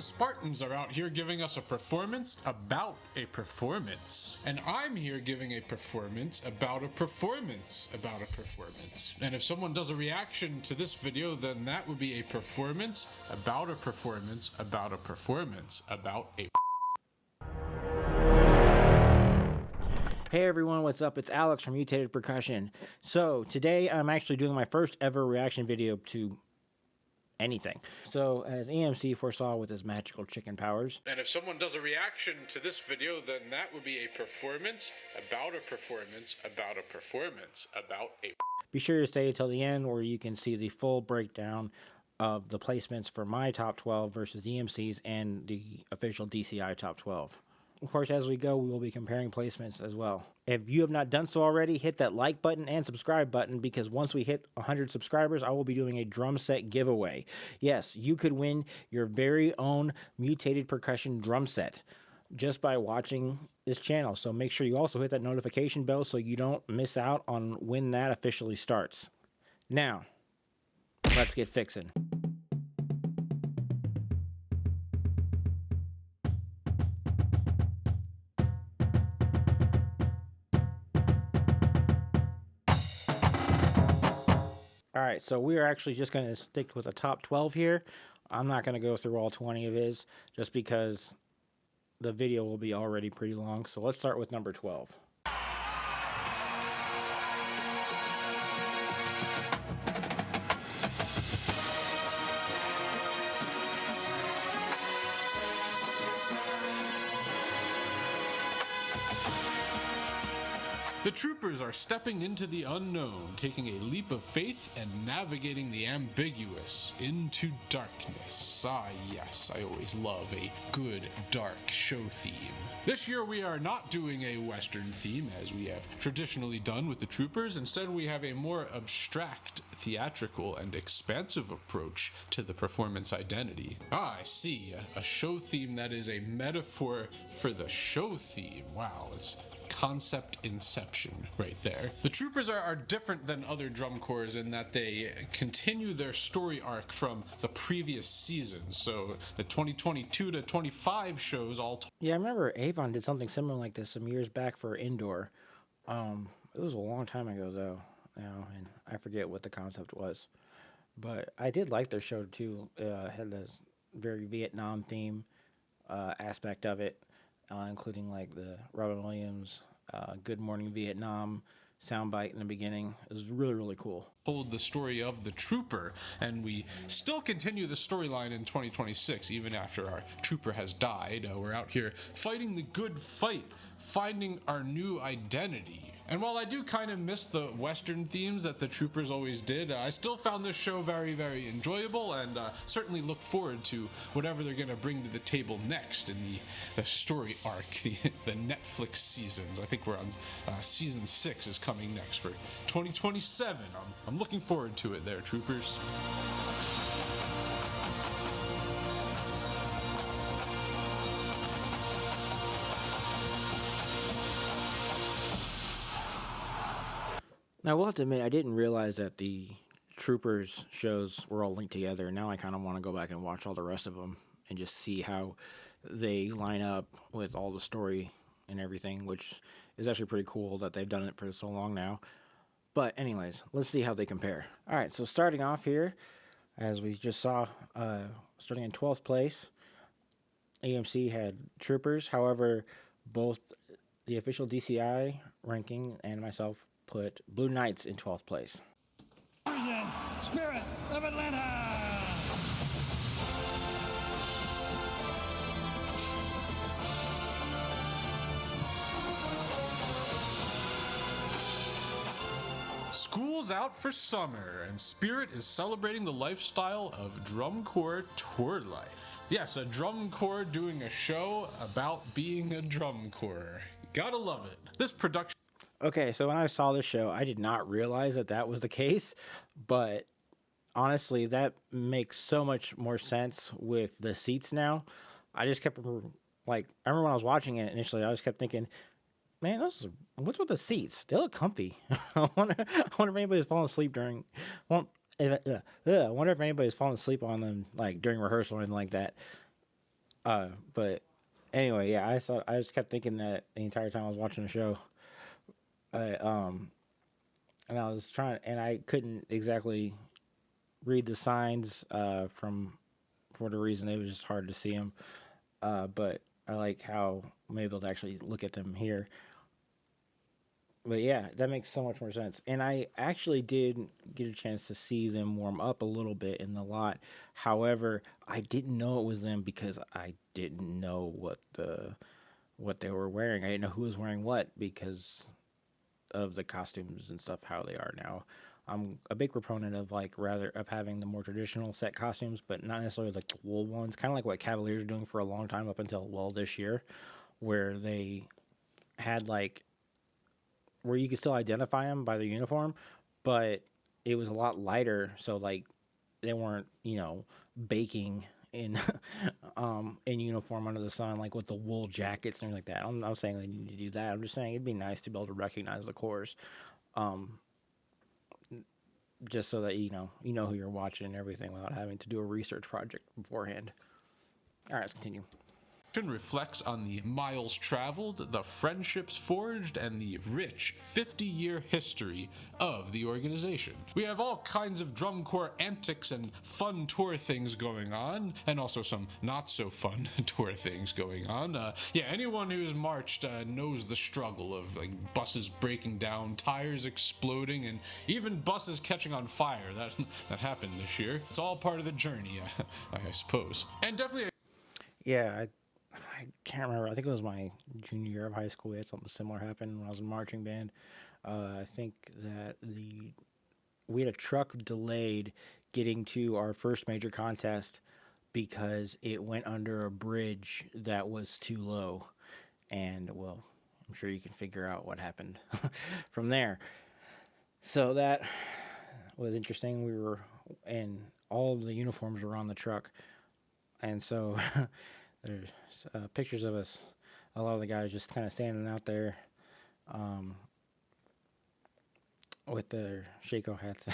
The Spartans are out here giving us a performance about a performance. And I'm here giving a performance about a performance about a performance. And if someone does a reaction to this video, then that would be a performance about a performance about a performance about a. Hey everyone, what's up? It's Alex from Mutated Percussion. So today I'm actually doing my first ever reaction video to anything. So as EMC foresaw with his magical chicken powers. And if someone does a reaction to this video, then that would be a performance about a performance about a performance about a. Be sure to stay till the end where you can see the full breakdown of the placements for my top 12 versus EMC's and the official DCI top 12. Of course, as we go, we will be comparing placements as well. If you have not done so already, hit that like button and subscribe button, because once we hit 100 subscribers, I will be doing a drum set giveaway. Yes, you could win your very own Mutated Percussion drum set just by watching this channel. So make sure you also hit that notification bell so you don't miss out on when that officially starts. Now, let's get fixing. Alright, so we are actually just going to stick with the top 12 here. I'm not going to go through all 20 of his, just because the video will be already pretty long. So let's start with number 12. The troopers are stepping into the unknown, taking a leap of faith and navigating the ambiguous into darkness. Ah, yes, I always love a good, dark show theme. This year we are not doing a Western theme as we have traditionally done with the troopers. Instead, we have a more abstract, theatrical, and expansive approach to the performance identity. Ah, I see. A show theme that is a metaphor for the show theme. Wow, it's concept inception right there. The troopers are different than other drum corps in that they continue their story arc from the previous season. So the 2022 to 25 shows all. Yeah, I remember Avon did something similar like this some years back for indoor. It was a long time ago though, now, and I forget what the concept was. But I did like their show too. It had this very Vietnam theme aspect of it. Including like the Robin Williams Good Morning Vietnam soundbite in the beginning. It was really, really cool. Told the story of the trooper, and we still continue the storyline in 2026, even after our trooper has died. We're out here fighting the good fight, finding our new identity. And while I do kind of miss the Western themes that the troopers always did, I still found this show very, very enjoyable, and certainly look forward to whatever they're going to bring to the table next in the story arc, the Netflix seasons. I think we're on season 6 is coming next for 2027. I'm looking forward to it there, troopers. Now, I will have to admit, I didn't realize that the Troopers shows were all linked together. Now I kind of want to go back and watch all the rest of them and just see how they line up with all the story and everything, which is actually pretty cool that they've done it for so long now. But anyways, let's see how they compare. All right, so starting off here, as we just saw, starting in 12th place, EMC had Troopers. However, both the official DCI ranking and myself put Blue Knights in 12th place. Spirit of Atlanta! School's out for summer, and Spirit is celebrating the lifestyle of drum corps tour life. Yes, a drum corps doing a show about being a drum corps. Gotta love it. This production. Okay, so when I saw this show, I did not realize that that was the case, but honestly, that makes so much more sense with the seats now. I just kept, like, I remember when I was watching it initially, I just kept thinking, man, what's with the seats? They look comfy. I wonder if anybody's falling asleep during, I wonder if anybody's falling asleep on them, like, during rehearsal or anything like that. But anyway, yeah, I just kept thinking that the entire time I was watching the show. I, and I was trying, and I couldn't exactly read the signs for the reason it was just hard to see them. But I like how I'm able to actually look at them here. But yeah, that makes so much more sense. And I actually did get a chance to see them warm up a little bit in the lot. However, I didn't know it was them because I didn't know what they were wearing. I didn't know who was wearing what because of the costumes and stuff how they are now. I'm a big proponent of of having the more traditional set costumes, but not necessarily like the wool ones. Kind of like what Cavaliers are doing for a long time up until this year, where they had where you could still identify them by their uniform, but it was a lot lighter. So they weren't baking in in uniform under the sun like with the wool jackets and everything like that. I'm not saying they need to do that. I'm just saying it'd be nice to be able to recognize the corps. Just so that you know who you're watching and everything without having to do a research project beforehand. All right, let's continue. Reflects on the miles traveled, the friendships forged, and the rich 50-year history of the organization. We have all kinds of drum corps antics and fun tour things going on, and also some not so fun tour things going on. Anyone who's marched knows the struggle of buses breaking down, tires exploding, and even buses catching on fire. That happened this year. It's all part of the journey, I suppose. And definitely. Yeah, I can't remember. I think it was my junior year of high school. We had something similar happen when I was in marching band. I think that we had a truck delayed getting to our first major contest because it went under a bridge that was too low. And, well, I'm sure you can figure out what happened from there. So that was interesting. And all of the uniforms were on the truck. And so there's pictures of us, a lot of the guys just kind of standing out there with their Shako hats,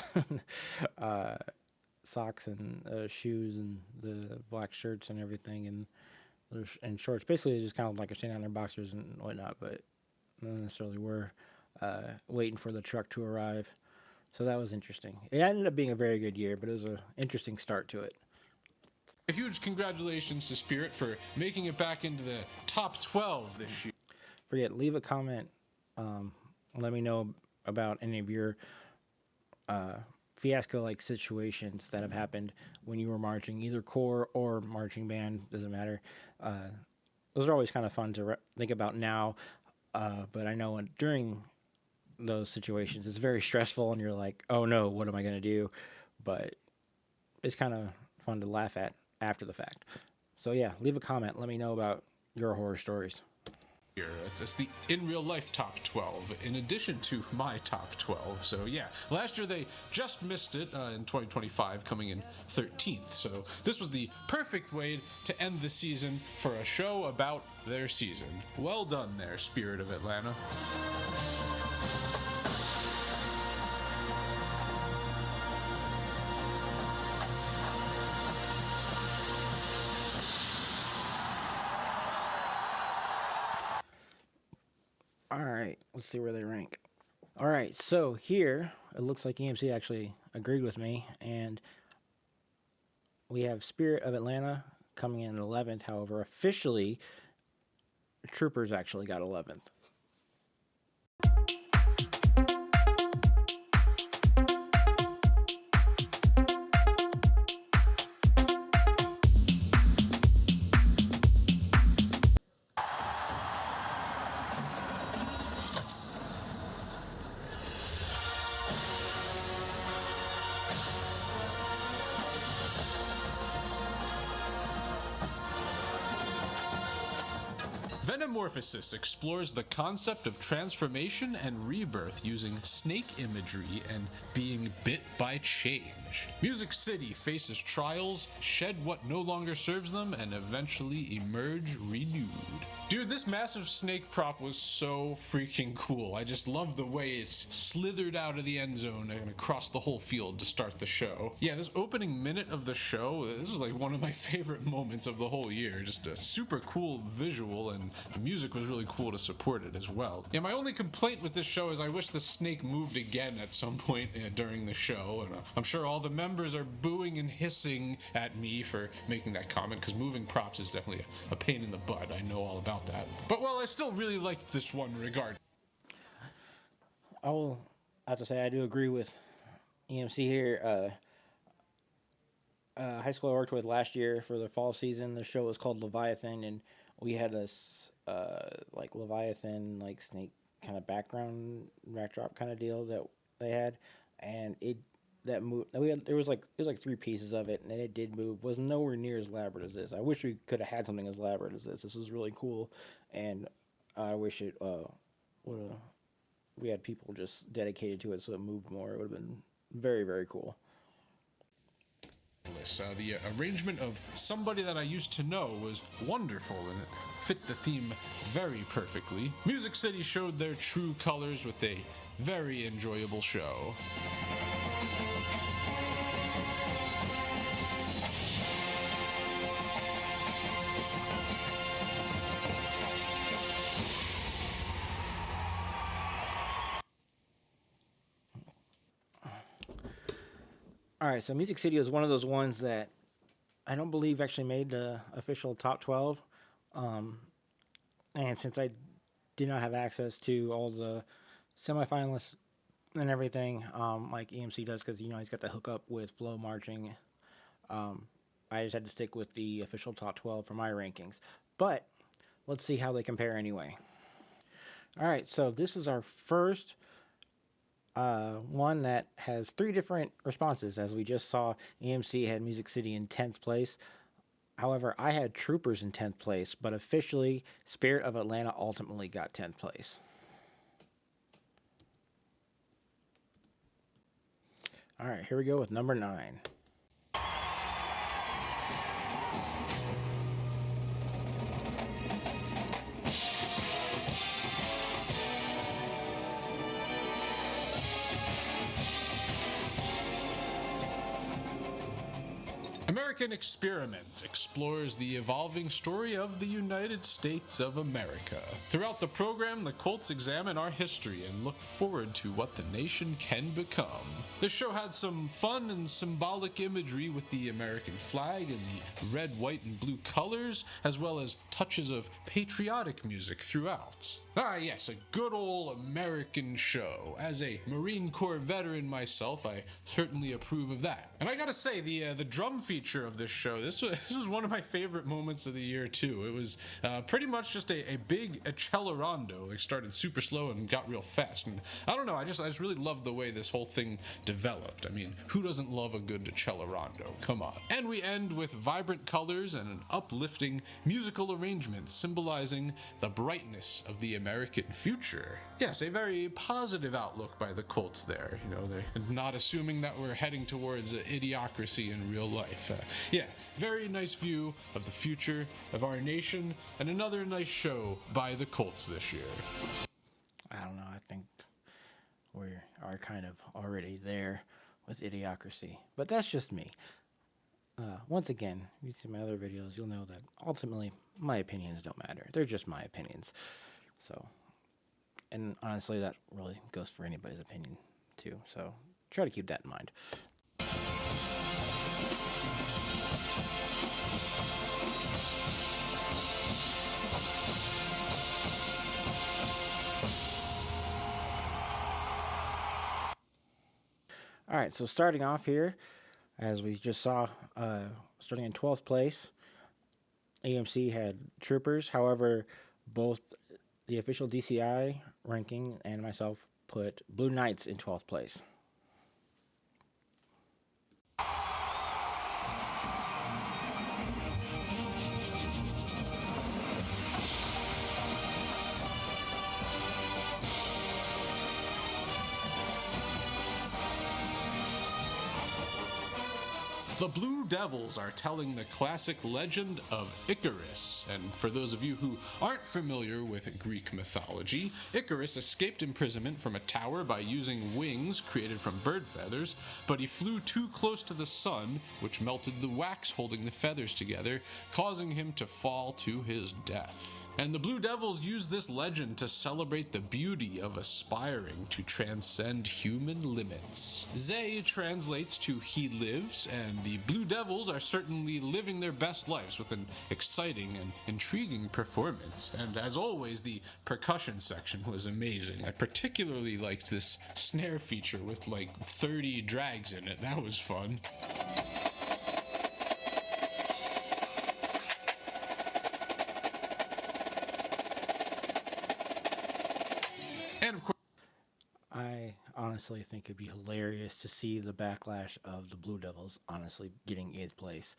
socks and shoes and the black shirts and everything and shorts. Basically, just kind of like standing on their boxers and whatnot, but not necessarily were waiting for the truck to arrive. So that was interesting. It ended up being a very good year, but it was an interesting start to it. A huge congratulations to Spirit for making it back into the top 12 this year. Leave a comment. Let me know about any of your fiasco-like situations that have happened when you were marching, either corps or marching band, doesn't matter. Those are always kind of fun to think about now, but I know during those situations it's very stressful and you're like, oh no, what am I going to do? But it's kind of fun to laugh at after the fact. So yeah, leave a comment. Let me know about your horror stories. It's the in real life top 12 in addition to my top 12. So yeah, last year they just missed it in 2025, coming in 13th. So this was the perfect way to end the season for a show about their season. Well done there, Spirit of Atlanta. All right, let's see where they rank. All right, so here it looks like EMC actually agreed with me, and we have Spirit of Atlanta coming in 11th. However, officially, Troopers actually got 11th. Venomorphosis explores the concept of transformation and rebirth using snake imagery and being bit by change. Music City faces trials, shed what no longer serves them, and eventually emerge renewed. Dude, this massive snake prop was so freaking cool. I just love the way it's slithered out of the end zone and across the whole field to start the show. Yeah, this opening minute of the show, this was like one of my favorite moments of the whole year. Just a super cool visual, and the music was really cool to support it as well. Yeah, my only complaint with this show is I wish the snake moved again at some point during the show, and I'm sure all the members are booing and hissing at me for making that comment, because moving props is definitely a pain in the butt. I know all about that. But, well, I still really liked this one regardless. I will have to say I do agree with EMC here. High school I worked with last year for the fall season, the show was called Leviathan, and we had this like Leviathan, like snake kind of background backdrop kind of deal that they had, and there was like 3 pieces of it, and it did move. Was nowhere near as elaborate as this. I wish we could have had something as elaborate as this. This was really cool, and I wish it we had people just dedicated to it so it moved more. It would have been very, very cool. The arrangement of Somebody That I Used to Know was wonderful, and it fit the theme very perfectly. Music City showed their true colors with a very enjoyable show. All right, so Music City was one of those ones that I don't believe actually made the official top 12. And since I did not have access to all the semifinalists and everything, like EMC does, because, you know, he's got the hookup with flow marching, I just had to stick with the official top 12 for my rankings. But let's see how they compare anyway. All right, so this is our first one that has 3 different responses. As we just saw, EMC had Music City in 10th place. However, I had Troopers in 10th place, but officially Spirit of Atlanta ultimately got 10th place. All right, here we go with number 9. American Experiment explores the evolving story of the United States of America. Throughout the program, the Colts examine our history and look forward to what the nation can become. This show had some fun and symbolic imagery with the American flag and the red, white, and blue colors, as well as touches of patriotic music throughout. Ah, yes, a good old American show. As a Marine Corps veteran myself, I certainly approve of that. And I gotta say, the drum feature of this show, this was one of my favorite moments of the year, too. It was pretty much just a big accelerando, like started super slow and got real fast. And I don't know, I just really loved the way this whole thing developed. I mean, who doesn't love a good accelerando? Come on. And we end with vibrant colors and an uplifting musical arrangement symbolizing the brightness of the American future. Yes, a very positive outlook by the Colts there. You know, they're not assuming that we're heading towards idiocracy in real life. Yeah, very nice view of the future of our nation, and another nice show by the Colts this year. I don't know, I think we are kind of already there with idiocracy, but that's just me. Once again, if you see my other videos, you'll know that ultimately my opinions don't matter. They're just my opinions. So, and honestly, that really goes for anybody's opinion too. So try to keep that in mind. All right, so starting off here, as we just saw, starting in 12th place, EMC had Troopers. However, both the official DCI ranking and myself put Blue Knights in 12th place. The Blue Devils are telling the classic legend of Icarus, and for those of you who aren't familiar with Greek mythology, Icarus escaped imprisonment from a tower by using wings created from bird feathers, but he flew too close to the sun, which melted the wax holding the feathers together, causing him to fall to his death. And the Blue Devils use this legend to celebrate the beauty of aspiring to transcend human limits. Zay translates to he lives, and the Blue Devils are certainly living their best lives with an exciting and intriguing performance. And as always, the percussion section was amazing. I particularly liked this snare feature with like 30 drags in it. That was fun. And of course, I honestly think it'd be hilarious to see the backlash of the Blue Devils honestly getting 8th place.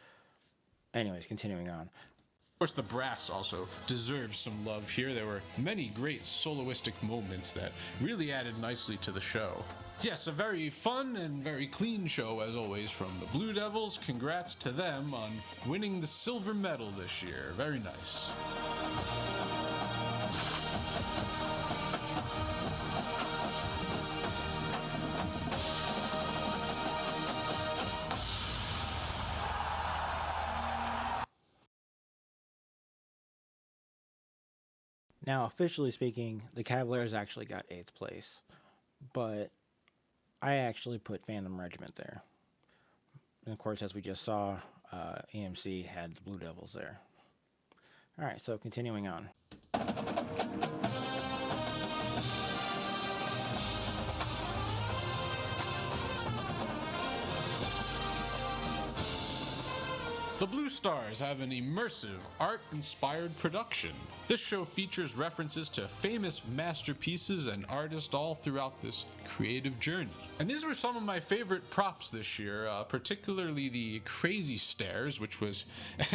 Anyways, continuing on. Of course, the brass also deserves some love here. There were many great soloistic moments that really added nicely to the show. Yes, a very fun and very clean show, as always, from the Blue Devils. Congrats to them on winning the silver medal this year. Very nice. Now, officially speaking, the Cavaliers actually got 8th place, but I actually put Phantom Regiment there. And of course, as we just saw, EMC had the Blue Devils there. All right, so continuing on. The Blue Stars have an immersive, art-inspired production. This show features references to famous masterpieces and artists all throughout this creative journey. And these were some of my favorite props this year, particularly the crazy stairs, which was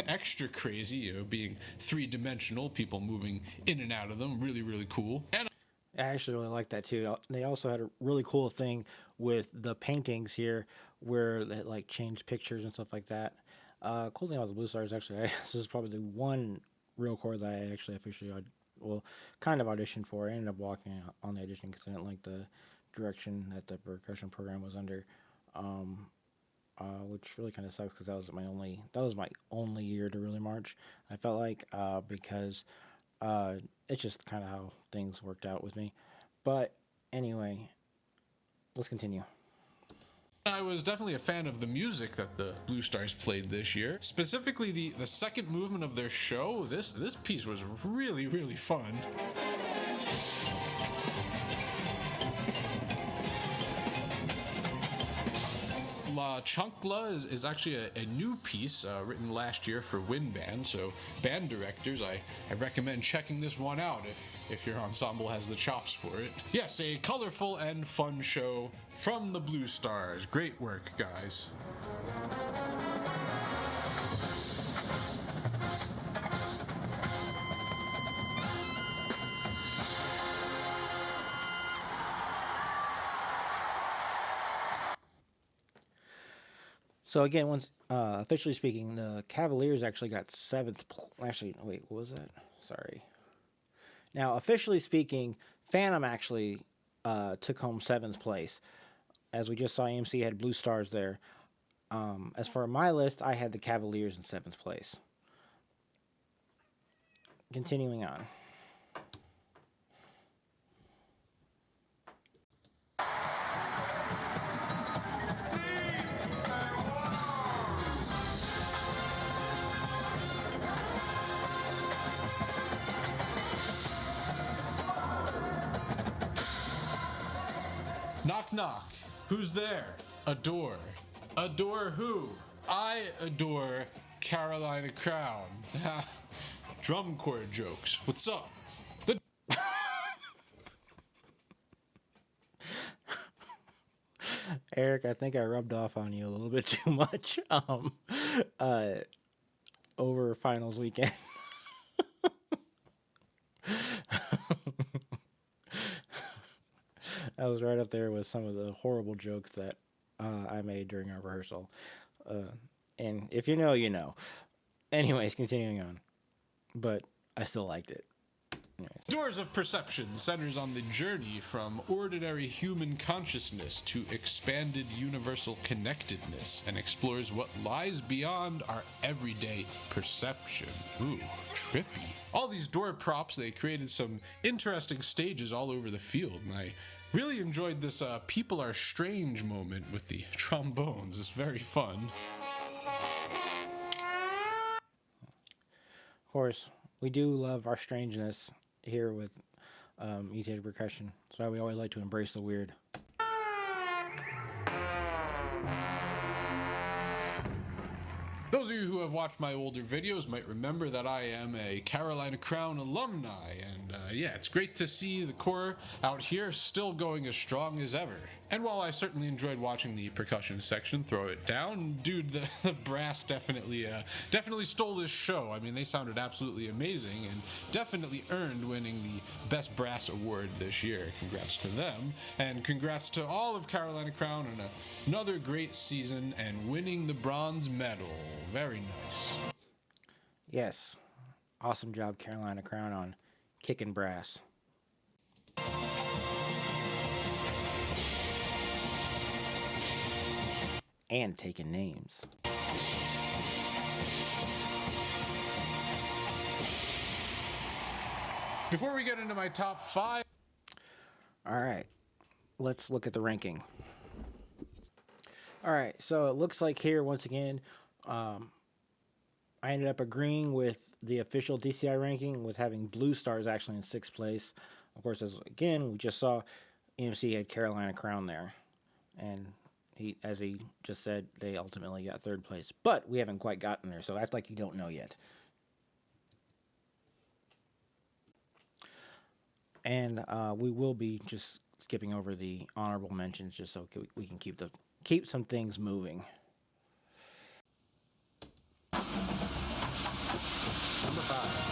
extra crazy, being three-dimensional, people moving in and out of them, really, really cool. And I actually really like that too. They also had a really cool thing with the paintings here where they like changed pictures and stuff like that. Cool thing about the Blue Stars, actually, this is probably the one real chord that I actually officially, kind of auditioned for. I ended up walking out on the audition because I didn't like the direction that the percussion program was under, which really kind of sucks because that was my only year to really march. I felt like because it's just kind of how things worked out with me. But anyway, let's continue. I was definitely a fan of the music that the Blue Stars played this year. Specifically, the second movement of their show. This piece was really, really fun. La Chancla is actually a new piece written last year for Wind Band, so band directors, I recommend checking this one out if your ensemble has the chops for it. Yes, a colorful and fun show from the Blue Stars. Great work, guys. So again, once officially speaking, the Cavaliers actually got 7th. Actually, wait, what was that? Sorry. Now, officially speaking, Phantom actually took home 7th place. As we just saw, EMC had Blue Stars there. As for my list, I had the Cavaliers in 7th place. Continuing on. Knock, knock. Who's there? Adore. Adore who? I adore Carolina Crown. Drum chord jokes. What's up? Eric, I think I rubbed off on you a little bit too much over finals weekend. I was right up there with some of the horrible jokes that I made during our rehearsal. And if you know, you know. Anyways, continuing on. But I still liked it. Anyways. Doors of Perception centers on the journey from ordinary human consciousness to expanded universal connectedness and explores what lies beyond our everyday perception. Ooh, trippy. All these door props, they created some interesting stages all over the field, and I really enjoyed this People Are Strange moment with the trombones. It's very fun. Of course, we do love our strangeness here with Mutated Percussion. That's why we always like to embrace the weird. Those of you who have watched my older videos might remember that I am a Carolina Crown alumni, and yeah, it's great to see the corps out here still going as strong as ever. And while I certainly enjoyed watching the percussion section throw it down, dude, the brass definitely stole this show. I mean, they sounded absolutely amazing and definitely earned winning the Best Brass Award this year. Congrats to them, and congrats to all of Carolina Crown on another great season and winning the bronze medal. Very nice. Yes. Awesome job, Carolina Crown, on kicking brass. And taking names. Before we get into my top 5... Alright. Let's look at the ranking. Alright, so it looks like here, once again, I ended up agreeing with the official DCI ranking with having Blue Stars actually in 6th place. Of course, as again, we just saw EMC had Carolina Crown there. And as he just said, they ultimately got 3rd place. But we haven't quite gotten there, so that's like you don't know yet. And we will be just skipping over the honorable mentions just so we can keep some things moving. Number 5.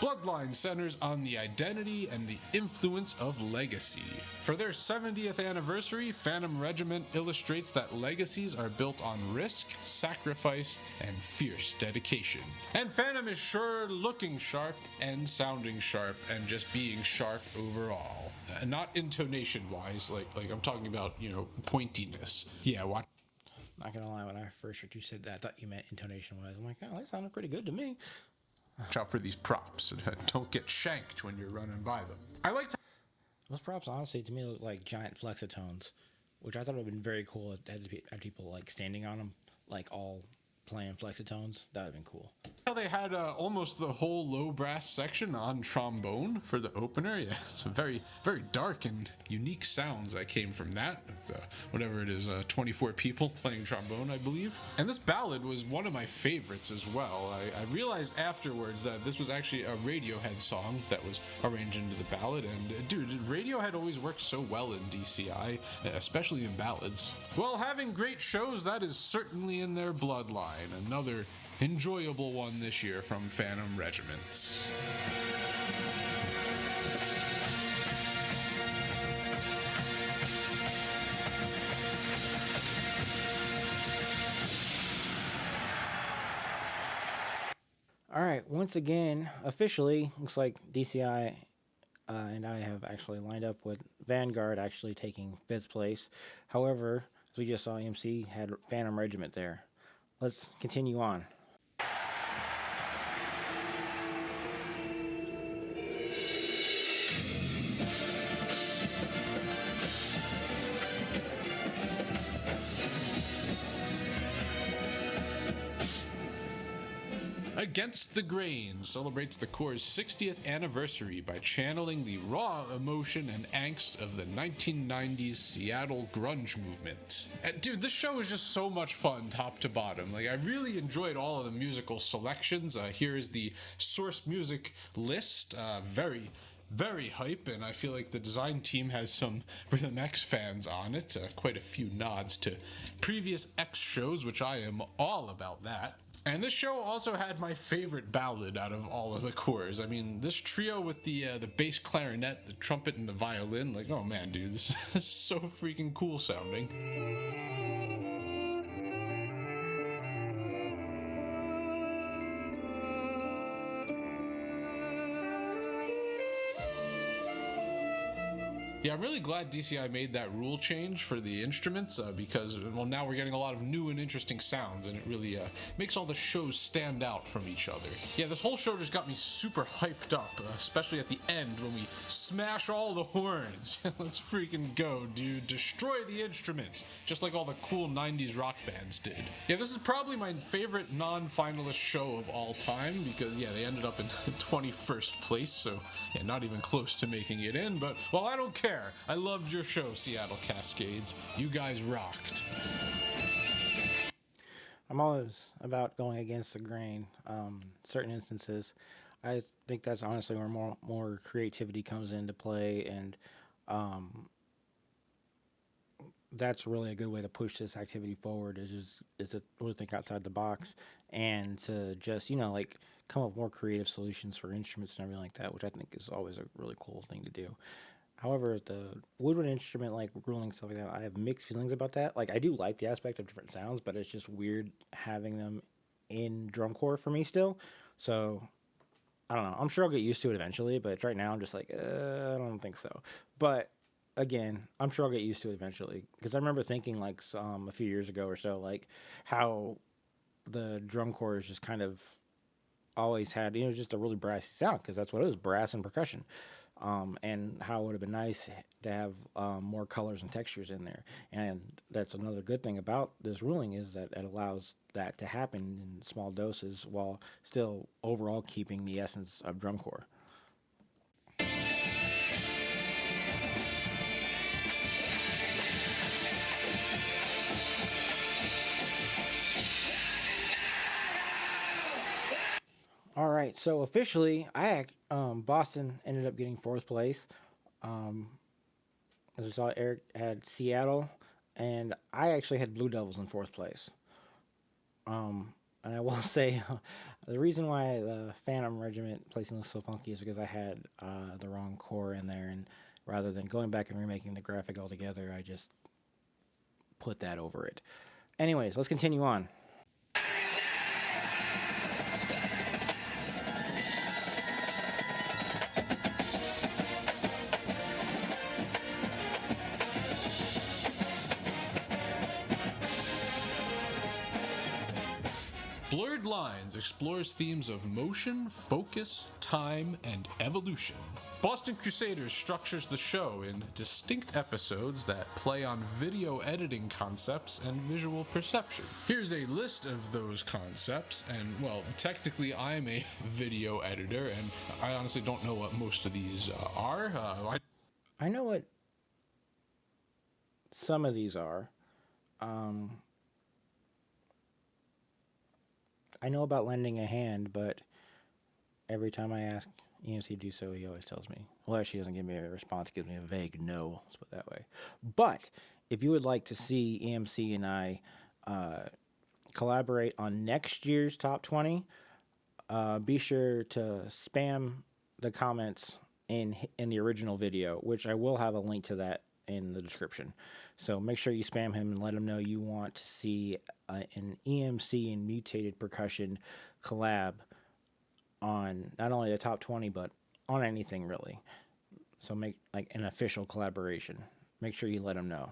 Bloodline centers on the identity and the influence of legacy. For their 70th anniversary, Phantom Regiment illustrates that legacies are built on risk, sacrifice, and fierce dedication. And Phantom is sure looking sharp and sounding sharp and just being sharp overall. Not intonation-wise, like I'm talking about, pointiness. Yeah, watch. Not gonna lie, when I first heard you said that, I thought you meant intonation-wise. I'm like, oh, that sounded pretty good to me. Watch out for these props and don't get shanked when you're running by them. I like to... Those props, honestly, to me look like giant flexitones, which I thought would have been very cool if had people like standing on them, like all playing flexitones. That would have been cool. How they had almost the whole low brass section on trombone for the opener. Yeah, it's a very, very dark and unique sounds that came from that. Whatever it is, 24 people playing trombone, I believe. And this ballad was one of my favorites as well. I realized afterwards that this was actually a Radiohead song that was arranged into the ballad. And dude, Radiohead always works so well in DCI, especially in ballads. Well, having great shows, that is certainly in their bloodline. Another enjoyable one this year from Phantom Regiments. All right, once again, officially, looks like DCI and I have actually lined up with Vanguard actually taking 5th place. However, as we just saw, EMC had Phantom Regiment there. Let's continue on. Against the Grain celebrates the Corps' 60th anniversary by channeling the raw emotion and angst of the 1990s Seattle grunge movement. And dude, this show is just so much fun top to bottom. Like, I really enjoyed all of the musical selections. Here is the source music list. Very hype, and I feel like the design team has some Rhythm X fans on it. Quite a few nods to previous X shows, which I am all about that. And this show also had my favorite ballad out of all of the cores. I mean, this trio with the bass clarinet, the trumpet, and the violin, like, oh man, dude, this is so freaking cool sounding. Yeah, I'm really glad DCI made that rule change for the instruments because, well, now we're getting a lot of new and interesting sounds, and it really makes all the shows stand out from each other. Yeah, this whole show just got me super hyped up, especially at the end when we smash all the horns. Let's freaking go, dude. Destroy the instruments, just like all the cool 90s rock bands did. Yeah, this is probably my favorite non-finalist show of all time because, yeah, they ended up in 21st place, so yeah, not even close to making it in, but, well, I don't care. I loved your show, Seattle Cascades. You guys rocked. I'm always about going against the grain. Certain instances, I think that's honestly where more creativity comes into play, and that's really a good way to push this activity forward. Is to really think outside the box and to just like come up with more creative solutions for instruments and everything like that, which I think is always a really cool thing to do. However, the woodwind instrument, like ruling stuff like that, I have mixed feelings about that. Like, I do like the aspect of different sounds, but it's just weird having them in drum corps for me still. So, I don't know. I'm sure I'll get used to it eventually, but right now I'm just like, I don't think so. But, again, I'm sure I'll get used to it eventually. Because I remember thinking, like, a few years ago or so, like, how the drum corps is just kind of always had, just a really brassy sound, because that's what it was, brass and percussion. And how it would have been nice to have more colors and textures in there. And that's another good thing about this ruling is that it allows that to happen in small doses while still overall keeping the essence of drum corps. All right, so officially, Boston ended up getting 4th place. As we saw, Eric had Seattle, and I actually had Blue Devils in 4th place. And I will say, the reason why the Phantom Regiment placing looks so funky is because I had the wrong core in there, and rather than going back and remaking the graphic altogether, I just put that over it. Anyways, let's continue on. Blurred Lines explores themes of motion, focus, time, and evolution. Boston Crusaders structures the show in distinct episodes that play on video editing concepts and visual perception. Here's a list of those concepts, and, well, technically I'm a video editor, and I honestly don't know what most of these are. I know what some of these are. I know about lending a hand, but every time I ask EMC to do so, he always tells me. Well, actually, he doesn't give me a response. He gives me a vague no. Let's put it that way. But if you would like to see EMC and I collaborate on next year's top 20, be sure to spam the comments in the original video, which I will have a link to that in the description. So make sure you spam him and let him know you want to see an EMC and Mutated Percussion collab on not only the top 20 but on anything really. So make like an official collaboration. Make sure you let him know.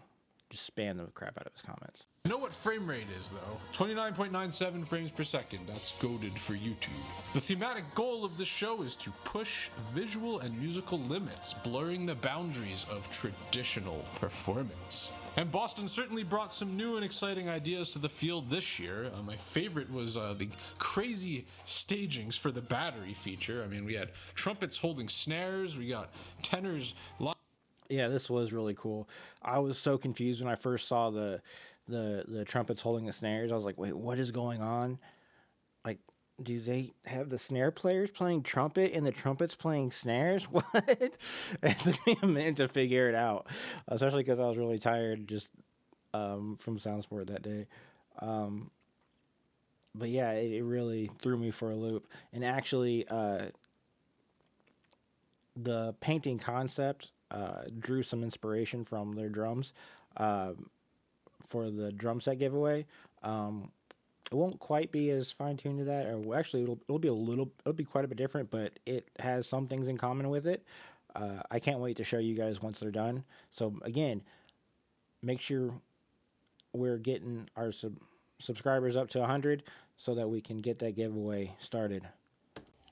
Just spam the crap out of his comments. You know what frame rate is, though? 29.97 frames per second. That's goated for YouTube. The thematic goal of this show is to push visual and musical limits, blurring the boundaries of traditional performance. And Boston certainly brought some new and exciting ideas to the field this year. My favorite was the crazy stagings for the battery feature. I mean, we had trumpets holding snares, we got tenors. Yeah, this was really cool. I was so confused when I first saw the trumpets holding the snares. I was like, wait, what is going on? Like, do they have the snare players playing trumpet and the trumpets playing snares? What? It took me a minute to figure it out, especially because I was really tired just from Sound Sport that day. But yeah, it really threw me for a loop. And actually, the painting concept drew some inspiration from their drums for the drum set giveaway. It won't quite be as fine-tuned to that, or actually it'll be quite a bit different, but it has some things in common with it. I can't wait to show you guys once they're done. So again, make sure we're getting our subscribers up to 100 so that we can get that giveaway started.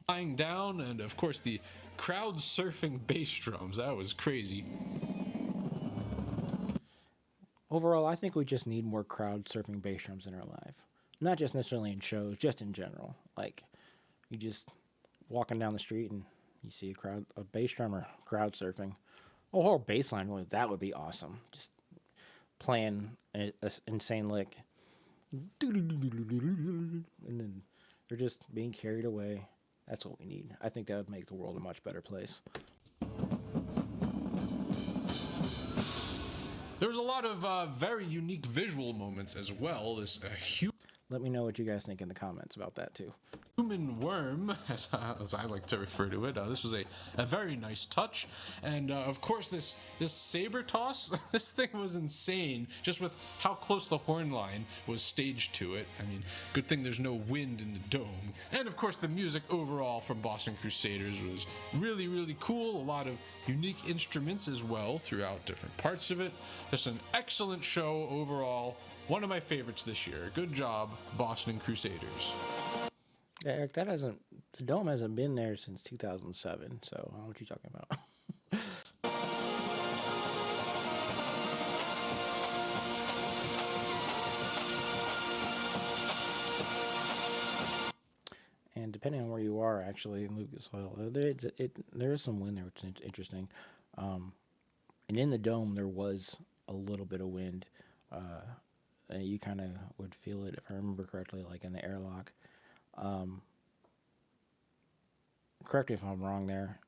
Lying down, and of course the crowd surfing bass drums. That was crazy. Overall, I think we just need more crowd surfing bass drums in our life. Not just necessarily in shows, just in general. Like, you just walking down the street and you see a bass drummer crowd surfing. Oh, or bass line, that would be awesome. Just playing an insane lick. And then they're just being carried away. That's what we need. I think that would make the world a much better place. There was a lot of very unique visual moments as well. This Let me know what you guys think in the comments about that too. human worm, as I like to refer to it. This was a very nice touch. And of course, this saber toss, this thing was insane, just with how close the horn line was staged to it. I mean, good thing there's no wind in the dome. And of course, the music overall from Boston Crusaders was really, really cool. A lot of unique instruments as well throughout different parts of it. Just an excellent show overall. One of my favorites this year. Good job, Boston Crusaders. Yeah, Eric, the dome hasn't been there since 2007, so I don't know what you're talking about. And depending on where you are, actually, in Lucas Oil, there is some wind there, which is interesting. And in the dome, there was a little bit of wind. You kind of would feel it, if I remember correctly, like in the airlock. Correct me if I'm wrong there.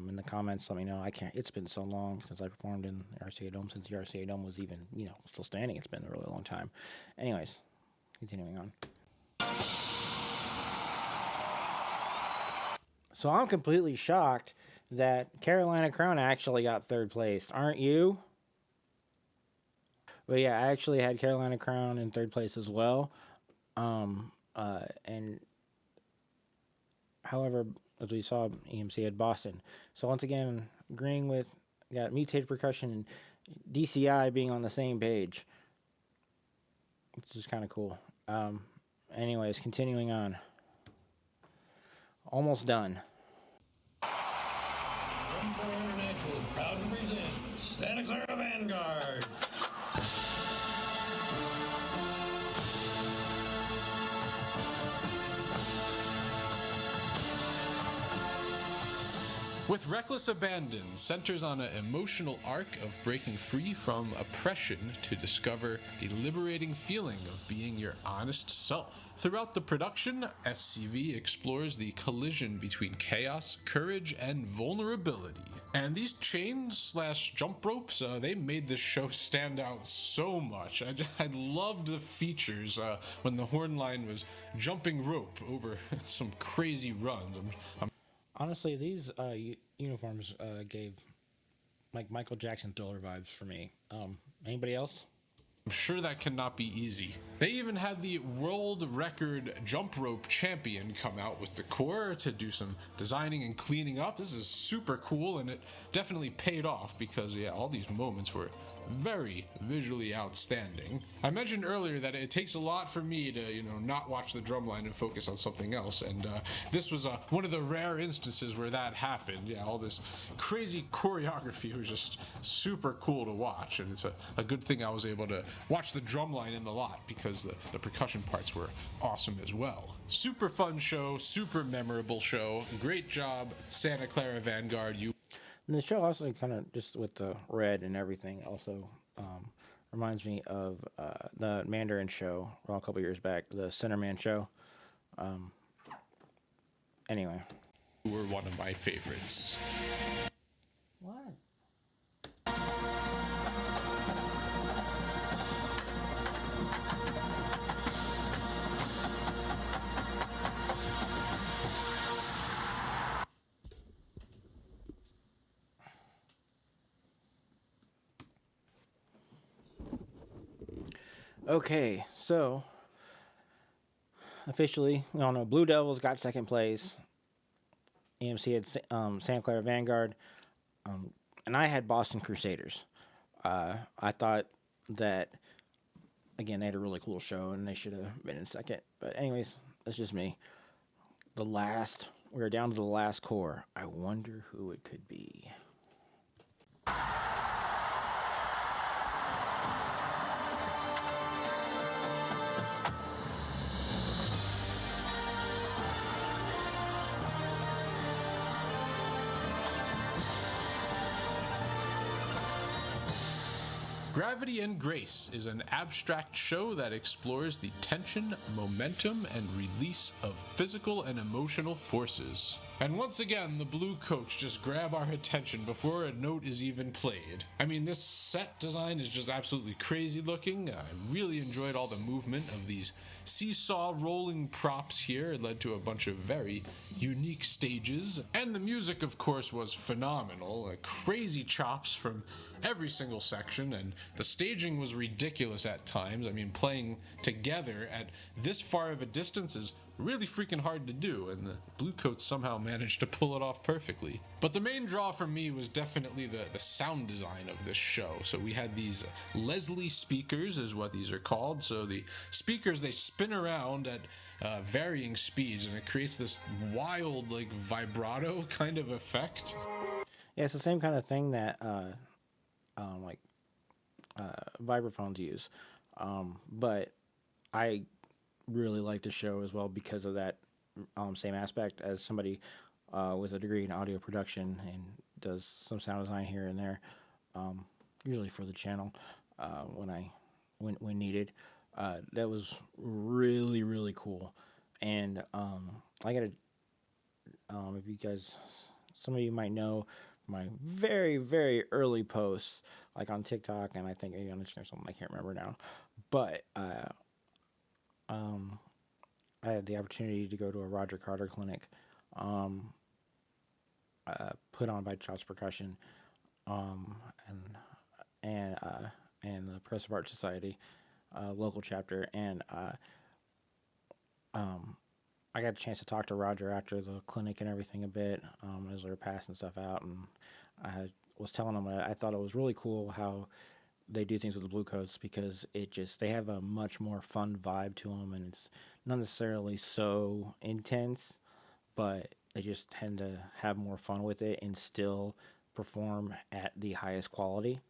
In the comments, let me know. It's been so long since I performed in the RCA Dome, since the RCA Dome was even, still standing. It's been a really long time. Anyways, continuing on. So I'm completely shocked that Carolina Crown actually got third place. Aren't you? But yeah, I actually had Carolina Crown in third place as well. And however, as we saw, EMC had Boston. So once again, agreeing with, got Mutated Percussion and DCI being on the same page. It's just kind of cool. Anyways, continuing on. Almost done. International proud to present Santa Clara Vanguard. With Reckless Abandon centers on an emotional arc of breaking free from oppression to discover the liberating feeling of being your honest self. Throughout the production, SCV explores the collision between chaos, courage, and vulnerability. And these chains/jump ropes, they made this show stand out so much. I loved the features when the horn line was jumping rope over some crazy runs. Honestly, these uniforms gave like Michael Jackson Thriller vibes for me. Anybody else? I'm sure that cannot be easy. They even had the world record jump rope champion come out with the core to do some designing and cleaning up. This is super cool, and it definitely paid off because, yeah, all these moments were very visually outstanding. I mentioned earlier that it takes a lot for me to, not watch the drumline and focus on something else, and this was one of the rare instances where that happened. Yeah, all this crazy choreography was just super cool to watch, and it's a good thing I was able to watch the drumline in the lot because the percussion parts were awesome as well. Super fun show, super memorable show. Great job, Santa Clara Vanguard. And the show also kind of, just with the red and everything, also reminds me of the Mandarin show, well, a couple years back, the Centerman show. Anyway. Who were one of my favorites. What? Okay, so officially, we all know Blue Devils got second place. EMC had Santa Clara Vanguard, and I had Boston Crusaders. I thought that, again, they had a really cool show, and they should have been in second. But anyways, that's just me. We're down to the last core. I wonder who it could be. Gravity and Grace is an abstract show that explores the tension, momentum, and release of physical and emotional forces. And once again, the Blue Coats just grab our attention before a note is even played. I mean, this set design is just absolutely crazy looking. I really enjoyed all the movement of these seesaw rolling props here. It led to a bunch of very unique stages. And the music, of course, was phenomenal. Crazy chops from every single section, and the staging was ridiculous at times. I mean, playing together at this far of a distance is really freaking hard to do, and the Blue Coats somehow managed to pull it off perfectly. But the main draw for me was definitely the sound design of this show. So we had these Leslie speakers, is what these are called. So the speakers, they spin around at varying speeds, and it creates this wild, like, vibrato kind of effect. Yeah, it's the same kind of thing that vibraphones use. But I really like the show as well because of that same aspect. As somebody with a degree in audio production and does some sound design here and there, usually for the channel when needed. That was really, really cool. And I gotta, if you guys, some of you might know my very, very early posts, like on TikTok and I think maybe on Instagram or something, I can't remember now. But I had the opportunity to go to a Roger Carter clinic put on by Chops Percussion and the Progressive Art Society local chapter, and I got a chance to talk to Roger after the clinic and everything a bit as they were passing stuff out, and I was telling him I thought it was really cool how they do things with the Blue Coats, because they have a much more fun vibe to them, and it's not necessarily so intense, but they just tend to have more fun with it and still perform at the highest quality.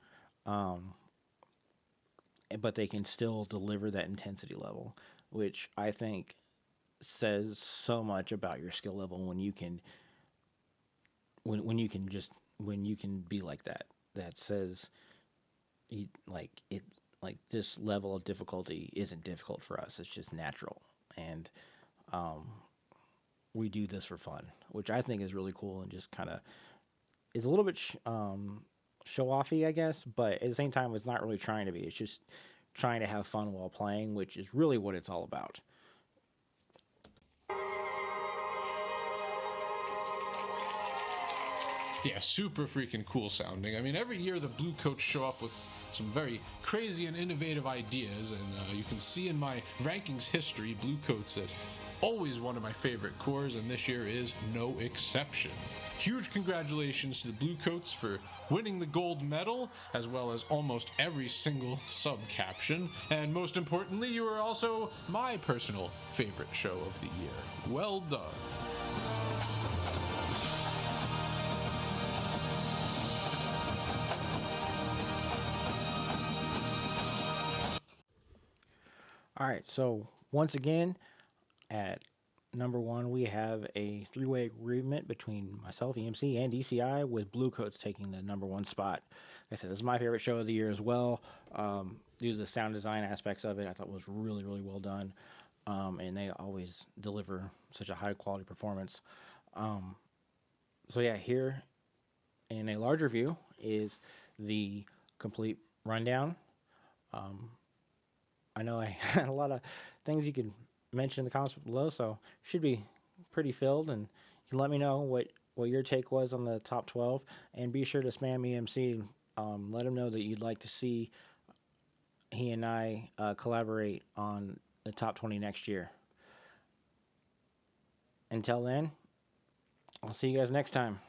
But they can still deliver that intensity level, which I think says so much about your skill level when you can be like that. That says this level of difficulty isn't difficult for us. It's just natural, and we do this for fun, which I think is really cool, and just kind of is a little bit show-offy, I guess, but at the same time, it's not really trying to be. It's just trying to have fun while playing, which is really what it's all about. Yeah, super freaking cool sounding. I mean, every year the Blue Coats show up with some very crazy and innovative ideas, and you can see in my rankings history, Blue Coats is always one of my favorite cores, and this year is no exception. Huge congratulations to the Blue Coats for winning the gold medal, as well as almost every single sub-caption. And most importantly, you are also my personal favorite show of the year. Well done. All right, so once again, at number one, we have a three-way agreement between myself, EMC, and DCI, with Blue Coats taking the number one spot. Like I said, this is my favorite show of the year as well. Due to the sound design aspects of it, I thought it was really, really well done. And they always deliver such a high-quality performance. So yeah, here in a larger view is the complete rundown. I know I had a lot of things you could mention in the comments below, so should be pretty filled, and you can let me know what your take was on the top 12, and be sure to spam EMC. Let them know that you'd like to see he and I collaborate on the top 20 next year. Until then, I'll see you guys next time.